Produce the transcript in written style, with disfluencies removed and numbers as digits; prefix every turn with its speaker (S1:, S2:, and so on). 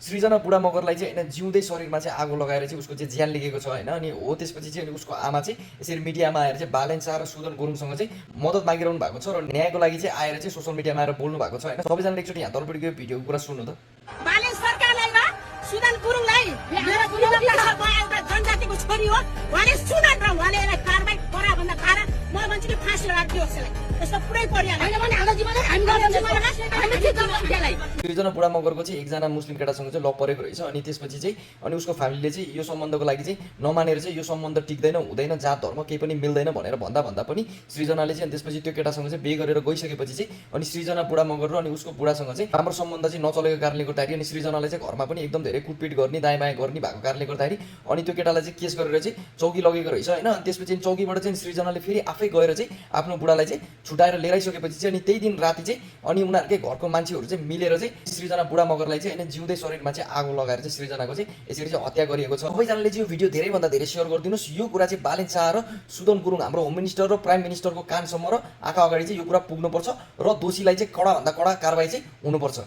S1: सृजना बुढा मगरलाई चाहिँ होइन जिउँदै शरीरमा चाहिँ आगो लगाएर चाहिँ उसको चाहिँ ज्यान लिएको छ होइन। अनि हो त्यसपछि चाहिँ अनि उसको आमा चाहिँ यसरी मिडियामा आएर चाहिँ बालेन शाह र सुदन गुरुङसँग चाहिँ मद्दत मागिरहनु भएको छ र न्यायको लागि चाहिँ आएर चाहिँ सोसियल मिडियामा आएर बोल्नु भएको छ होइन। सबैजनाले एकचोटि यहाँ तलपट्टिको भिडियोको कुरा सुन्नु त।
S2: बालेन सरकारलाई र सुदन गुरुङलाई मेरो एउटा जनजातिको छोरी हो, उहाँले सुनन र उहाँले यसलाई कारबाही गरा भन्दा कारक म भन्छु कि फाँसी लगाइदियो यसलाई। यस्तो पुरै सृजना बुढा मगरको चाहिँ एकजना मुस्लिम केटासँग चाहिँ लभ परेको रहेछ। अनि त्यसपछि चाहिँ अनि उसको फ्यामिलीले चाहिँ यो सम्बन्धको लागि चाहिँ नमानेर चाहिँ यो सम्बन्ध टिक्दैन हुँदैन, जात धर्म केही पनि मिल्दैन भनेर भन्दा पनि सृजनाले चाहिँ त्यसपछि त्यो केटासँग चाहिँ बिहे गरेर गइसकेपछि चाहिँ अनि सृजना बुढा मगर र अनि उसको बुढासँग चाहिँ राम्रो सम्बन्ध चाहिँ नचलेको कारणले गर्दाखेरि अनि सृजनाले चाहिँ घरमा पनि एकदम धेरै कुटपिट गर्ने दायाँ बायाँ गर्ने भएको कारणले गर्दाखेरि अनि त्यो केटालाई चाहिँ केस गरेर चाहिँ चौकी लगेको रहेछ होइन। त्यसपछि चौकीबाट चाहिँ सृजनाले फेरि आफै गएर चाहिँ आफ्नो बुढालाई चाहिँ छुटाएर लिएर आइसकेपछि चाहिँ अनि त्यही दिन राति चाहिँ अनि उनीहरूकै घरको मान्छेहरू चाहिँ मिलेर चाहिँ सृजना बुढा मगरलाई चाहिँ होइन जिउँदै शरीरमा चाहिँ आगो लगाएर चाहिँ सृजनाको चाहिँ यसरी चाहिँ हत्या गरिएको छ। सबैजनाले चाहिँ यो भिडियो धेरैभन्दा धेरै सेयर गरिदिनुहोस्। यो कुरा चाहिँ बालेन शाह र सुदन गुरुङ हाम्रो होम मिनिस्टर र प्राइम मिनिस्टरको कानसम्म र आँखा अगाडि चाहिँ यो कुरा पुग्नुपर्छ र दोषीलाई चाहिँ कडाभन्दा कडा कारबाही चाहिँ हुनुपर्छ।